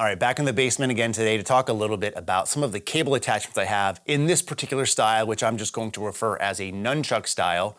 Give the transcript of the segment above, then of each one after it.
All right, back in the basement again today to talk a little bit about some of the cable attachments I have in this particular style, which I'm just going to refer as a nunchuck style,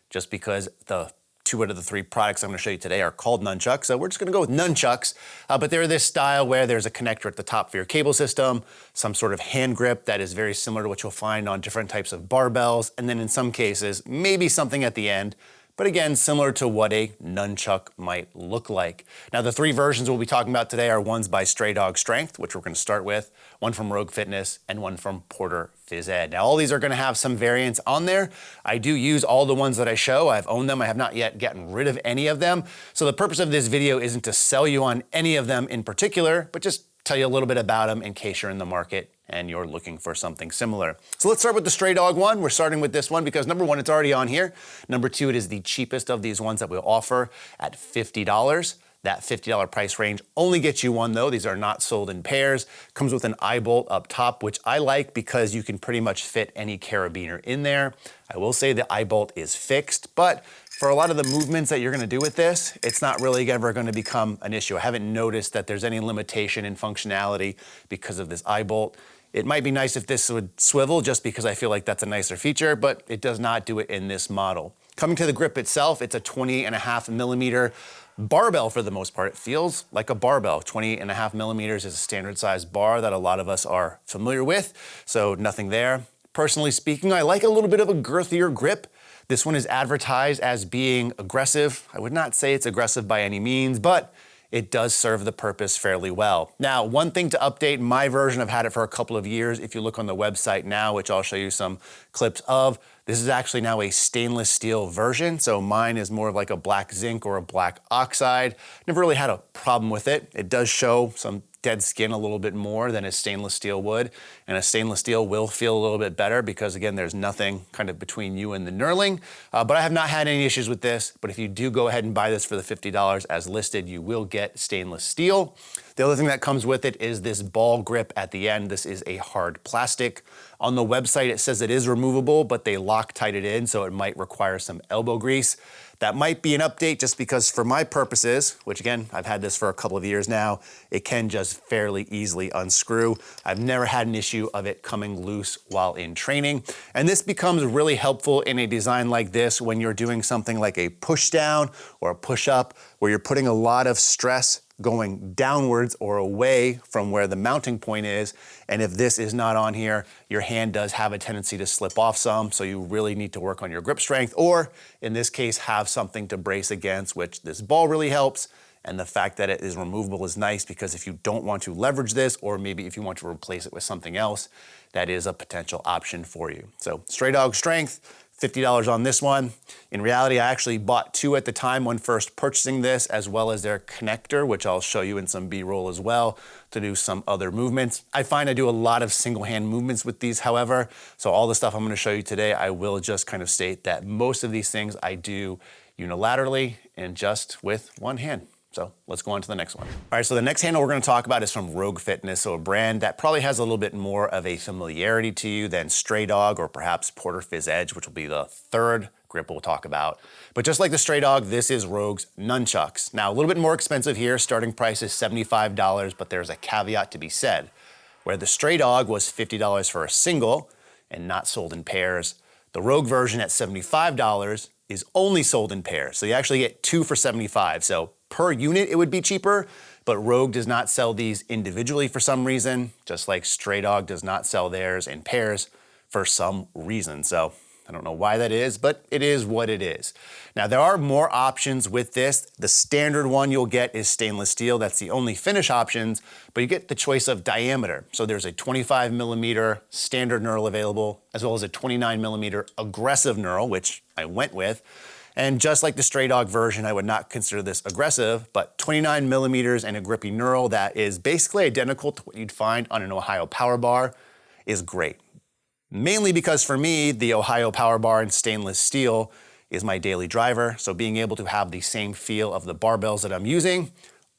just because the 2 out of the 3 products I'm going to show you today are called nunchucks. So we're just going to go with nunchucks, but they're this style where there's a connector at the top for your cable system, some sort of hand grip that is very similar to what you'll find on different types of barbells, and then in some cases, maybe something at the end. But again, similar to what a nunchuck might look like. Now, the 3 versions we'll be talking about today are ones by Stray Dog Strength, which we're going to start with, one from Rogue Fitness, and one from Porter Phys Ed. Now, all these are going to have some variants on there. I do use all the ones that I show. I've owned them. I have not yet gotten rid of any of them. So the purpose of this video isn't to sell you on any of them in particular, but just tell you a little bit about them in case you're in the market and you're looking for something similar. So let's start with the Stray Dog one. We're starting with this one because number 1, it's already on here. Number 2, it is the cheapest of these ones that we'll offer at $50. That $50 price range only gets you one though. These are not sold in pairs. Comes with an eye bolt up top, which I like because you can pretty much fit any carabiner in there. I will say the eye bolt is fixed, but for a lot of the movements that you're gonna do with this, it's not really ever gonna become an issue. I haven't noticed that there's any limitation in functionality because of this eye bolt. It might be nice if this would swivel just because I feel like that's a nicer feature, but it does not do it in this model. Coming to the grip itself, it's a 20.5 millimeter barbell for the most part. It feels like a barbell. 20.5 millimeters is a standard size bar that a lot of us are familiar with, so nothing there. Personally speaking, I like a little bit of a girthier grip. This one is advertised as being aggressive. I would not say it's aggressive by any means, but it does serve the purpose fairly well. Now, one thing to update my version, I've had it for a couple of years. If you look on the website now, which I'll show you some clips of, this is actually now a stainless steel version. So mine is more of like a black zinc or a black oxide. Never really had a problem with it. It does show some dead skin a little bit more than a stainless steel would. And a stainless steel will feel a little bit better because again, there's nothing kind of between you and the knurling. But I have not had any issues with this. But if you do go ahead and buy this for the $50 as listed, you will get stainless steel. The other thing that comes with it is this ball grip at the end. This is a hard plastic. On the website, it says it is removable, but they Loctite it in, so it might require some elbow grease. That might be an update just because for my purposes, which again, I've had this for a couple of years now, it can just fairly easily unscrew. I've never had an issue of it coming loose while in training. And this becomes really helpful in a design like this when you're doing something like a push down or a push up, where you're putting a lot of stress going downwards or away from where the mounting point is. And if this is not on here, your hand does have a tendency to slip off some. So you really need to work on your grip strength, or in this case, have something to brace against, which this ball really helps. And the fact that it is removable is nice because if you don't want to leverage this, or maybe if you want to replace it with something else, that is a potential option for you. So Stray Dog Strength, $50 on this one. In reality, I actually bought 2 at the time when first purchasing this, as well as their connector, which I'll show you in some B-roll as well, to do some other movements. I find I do a lot of single hand movements with these, however, so all the stuff I'm gonna show you today, I will just kind of state that most of these things I do unilaterally and just with one hand. So let's go on to the next one. All right, so the next handle we're gonna talk about is from Rogue Fitness, so a brand that probably has a little bit more of a familiarity to you than Stray Dog or perhaps Porter Phys Edge, which will be the 3rd grip we'll talk about. But just like the Stray Dog, this is Rogue's nunchucks. Now, a little bit more expensive here. Starting price is $75, but there's a caveat to be said. Where the Stray Dog was $50 for a single and not sold in pairs, the Rogue version at $75 is only sold in pairs. So you actually get 2 for $75. So per unit, it would be cheaper, but Rogue does not sell these individually for some reason, just like Stray Dog does not sell theirs in pairs for some reason. So I don't know why that is, but it is what it is. Now, there are more options with this. The standard one you'll get is stainless steel. That's the only finish options, but you get the choice of diameter. So there's a 25 millimeter standard knurl available, as well as a 29 millimeter aggressive knurl, which I went with. And just like the Stray Dog version, I would not consider this aggressive, but 29 millimeters and a grippy knurl that is basically identical to what you'd find on an Ohio Power Bar is great. Mainly because for me, the Ohio Power Bar in stainless steel is my daily driver. So being able to have the same feel of the barbells that I'm using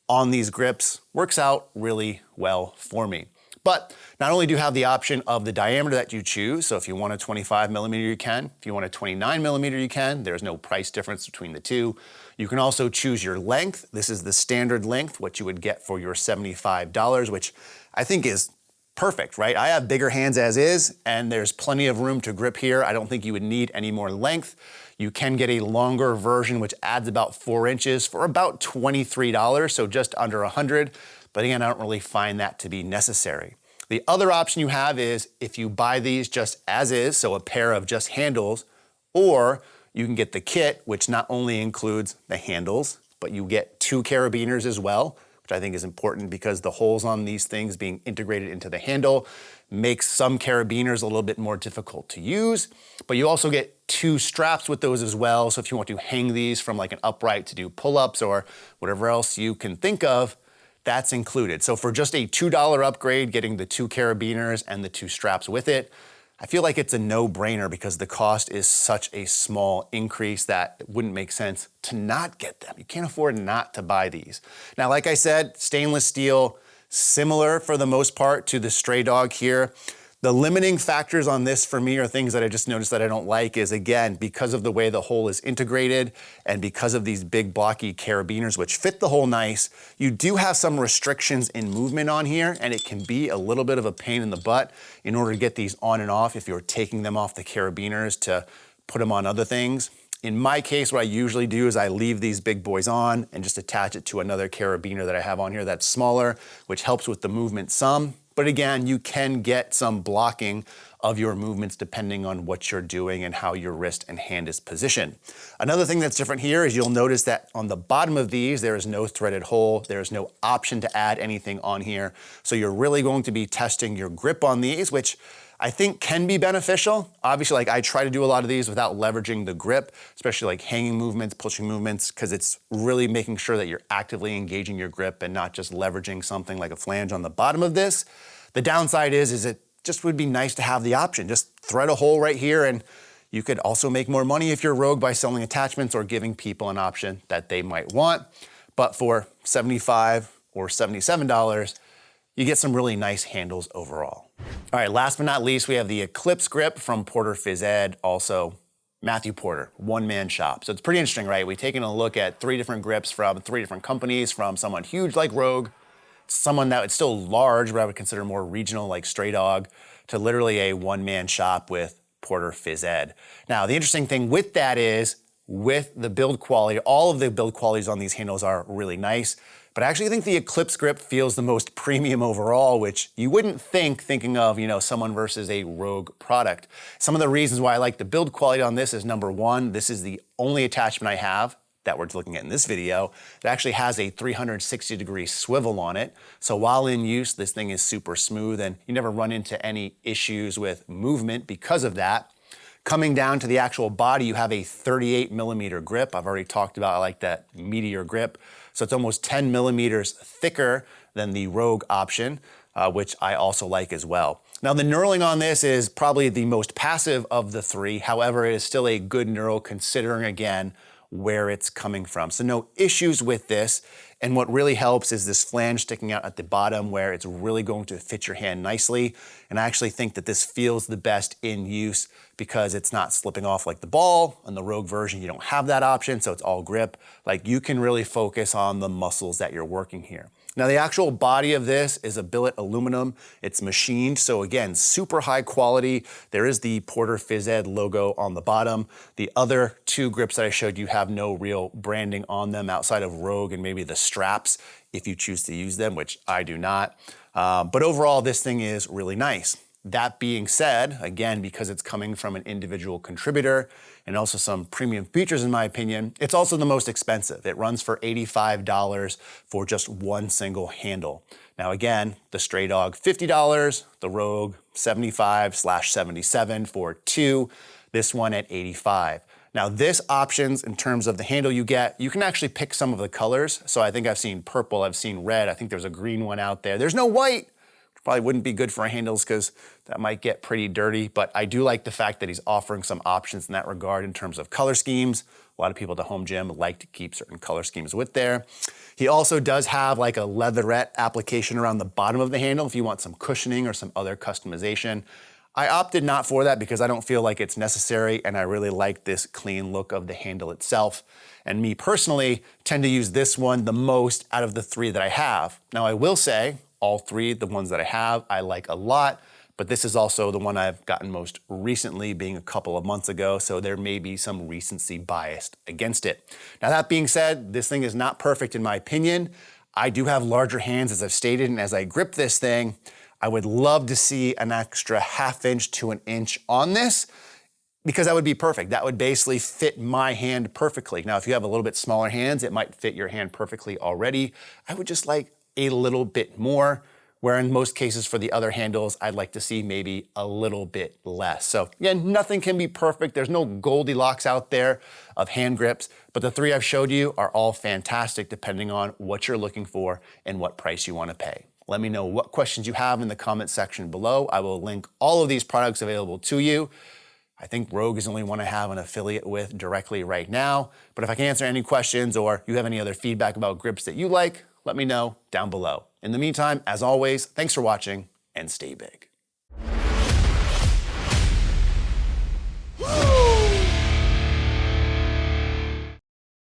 on these grips works out really well for me. But not only do you have the option of the diameter that you choose, so if you want a 25 millimeter, you can. If you want a 29 millimeter, you can. There's no price difference between the two. You can also choose your length. This is the standard length, what you would get for your $75, which I think is perfect, right? I have bigger hands as is, and there's plenty of room to grip here. I don't think you would need any more length. You can get a longer version, which adds about 4 inches for about $23, so just under $100. But again, I don't really find that to be necessary. The other option you have is if you buy these just as is, so a pair of just handles, or you can get the kit, which not only includes the handles, but you get 2 carabiners as well, which I think is important because the holes on these things being integrated into the handle makes some carabiners a little bit more difficult to use. But you also get 2 straps with those as well. So if you want to hang these from like an upright to do pull-ups or whatever else you can think of, that's included. So for just a $2 upgrade, getting the 2 carabiners and the 2 straps with it, I feel like it's a no-brainer because the cost is such a small increase that it wouldn't make sense to not get them. You can't afford not to buy these. Now, like I said, stainless steel, similar for the most part to the Stray Dog here. The limiting factors on this for me are things that I just noticed that I don't like is, again, because of the way the hole is integrated and because of these big blocky carabiners which fit the hole nice, you do have some restrictions in movement on here, and it can be a little bit of a pain in the butt in order to get these on and off if you're taking them off the carabiners to put them on other things. In my case, what I usually do is I leave these big boys on and just attach it to another carabiner that I have on here that's smaller, which helps with the movement some. But again, you can get some blocking of your movements depending on what you're doing and how your wrist and hand is positioned. Another thing that's different here is you'll notice that on the bottom of these, there is no threaded hole. There is no option to add anything on here. So you're really going to be testing your grip on these, which I think can be beneficial. Obviously, like I try to do a lot of these without leveraging the grip, especially like hanging movements, pushing movements, because it's really making sure that you're actively engaging your grip and not just leveraging something like a flange on the bottom of this. The downside is it just would be nice to have the option. Just thread a hole right here, and you could also make more money if you're rogue by selling attachments or giving people an option that they might want. But for $75 or $77, you get some really nice handles overall. All right, last but not least, we have the Eclipse grip from Porter Phys Ed, also Matthew Porter, one-man shop. So it's pretty interesting, right? We've taken a look at 3 different grips from 3 different companies, from someone huge like Rogue, someone that it's still large, but I would consider more regional like Stray Dog, to literally a one-man shop with Porter Phys Ed. Now, the interesting thing with that is, with the build quality, all of the build qualities on these handles are really nice, but I actually think the Eclipse grip feels the most premium overall, which you wouldn't think thinking of, you know, someone versus a Rogue product. Some of the reasons why I like the build quality on this is, number one, this is the only attachment I have that we're looking at in this video that actually has a 360-degree swivel on it. So while in use, this thing is super smooth and you never run into any issues with movement because of that. Coming down to the actual body, you have a 38 millimeter grip. I've already talked about, I like that meatier grip. So it's almost 10 millimeters thicker than the Rogue option, which I also like as well. Now the knurling on this is probably the most passive of the 3. However, it is still a good knurl considering, again, where it's coming from. So no issues with this. And what really helps is this flange sticking out at the bottom where it's really going to fit your hand nicely. And I actually think that this feels the best in use because it's not slipping off like the ball. On the Rogue version, you don't have that option, so it's all grip. Like, you can really focus on the muscles that you're working here. Now the actual body of this is a billet aluminum. It's machined, so again, super high quality. There is the Porter Phys Ed logo on the bottom. The other 2 grips that I showed you have no real branding on them outside of Rogue and maybe the straps if you choose to use them, which I do not. But overall, this thing is really nice. That being said, again, because it's coming from an individual contributor and also some premium features in my opinion, it's also the most expensive. It runs for $85 for just one single handle. Now again, the Stray Dog $50, the Rogue $75/$77 for 2, this one at $85. Now this options in terms of the handle you get, you can actually pick some of the colors. So I think I've seen purple, I've seen red, I think there's a green one out there. There's no white, Probably wouldn't be good for our handles because that might get pretty dirty, but I do like the fact that he's offering some options in that regard in terms of color schemes. A lot of people at the home gym like to keep certain color schemes with there. He also does have like a leatherette application around the bottom of the handle if you want some cushioning or some other customization. I opted not for that because I don't feel like it's necessary, and I really like this clean look of the handle itself. And me personally tend to use this one the most out of the three that I have. Now I will say, all three, the ones that I have, I like a lot, but this is also the one I've gotten most recently, being a couple of months ago, so there may be some recency bias against it. Now that being said, this thing is not perfect in my opinion. I do have larger hands, as I've stated, and as I grip this thing, I would love to see an extra ½ inch to an inch on this, because that would be perfect. That would basically fit my hand perfectly. Now, if you have a little bit smaller hands, it might fit your hand perfectly already. I would just like a little bit more, where in most cases for the other handles, I'd like to see maybe a little bit less. So again, nothing can be perfect. There's no Goldilocks out there of hand grips, but the three I've showed you are all fantastic depending on what you're looking for and what price you want to pay. Let me know what questions you have in the comment section below. I will link all of these products available to you. I think Rogue is the only one I have an affiliate with directly right now, but if I can answer any questions or you have any other feedback about grips that you like, let me know down below. In the meantime, as always, thanks for watching and stay big.